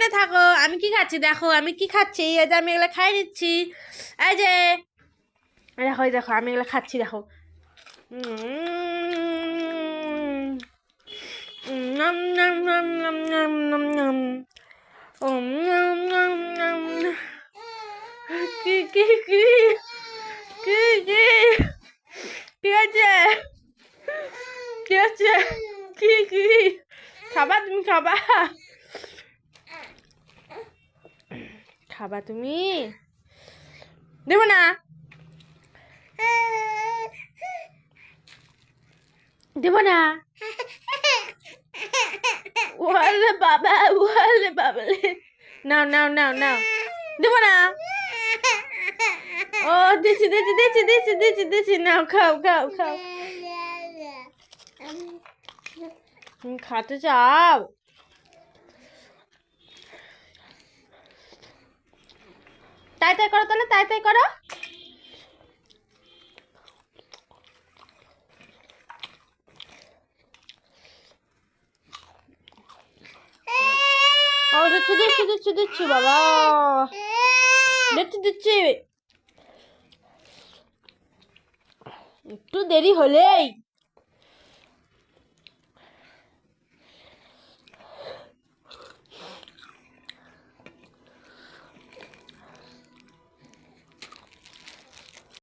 সামনে থাকো। আমি কি খাচ্ছি দেখো, আমি কি খাচ্ছি, এই যে আমি এগুলো খাই নিচ্ছি। এই যে দেখো, এই দেখো আমি এগুলো খাচ্ছি দেখো। নাম নাম নাম নাম নাম নাম নাম। নাম নাম নাম। কি কি কি কি কি কি আছে, কি আছে, কি কি খাবা তুমি, খাবা খাবা তুমি, দেব না, দেব না। ওলে বাবা, ওলে বাবালে, নাও নাও নাও নাও, দেব না। ও দিচ্ছি দিচ্ছি দিচ্ছি দিচ্ছি দিচ্ছি দিচ্ছি, নাও খাও খাও খাও। তুমি খাতে চাও? তাই তাই করো তাহলে, তাই তাই করো। ও দিচ্ছি দিচ্ছি দিচ্ছি দিচ্ছি বাবা, দিচ্ছি দিচ্ছি। একটু দেরি হলেই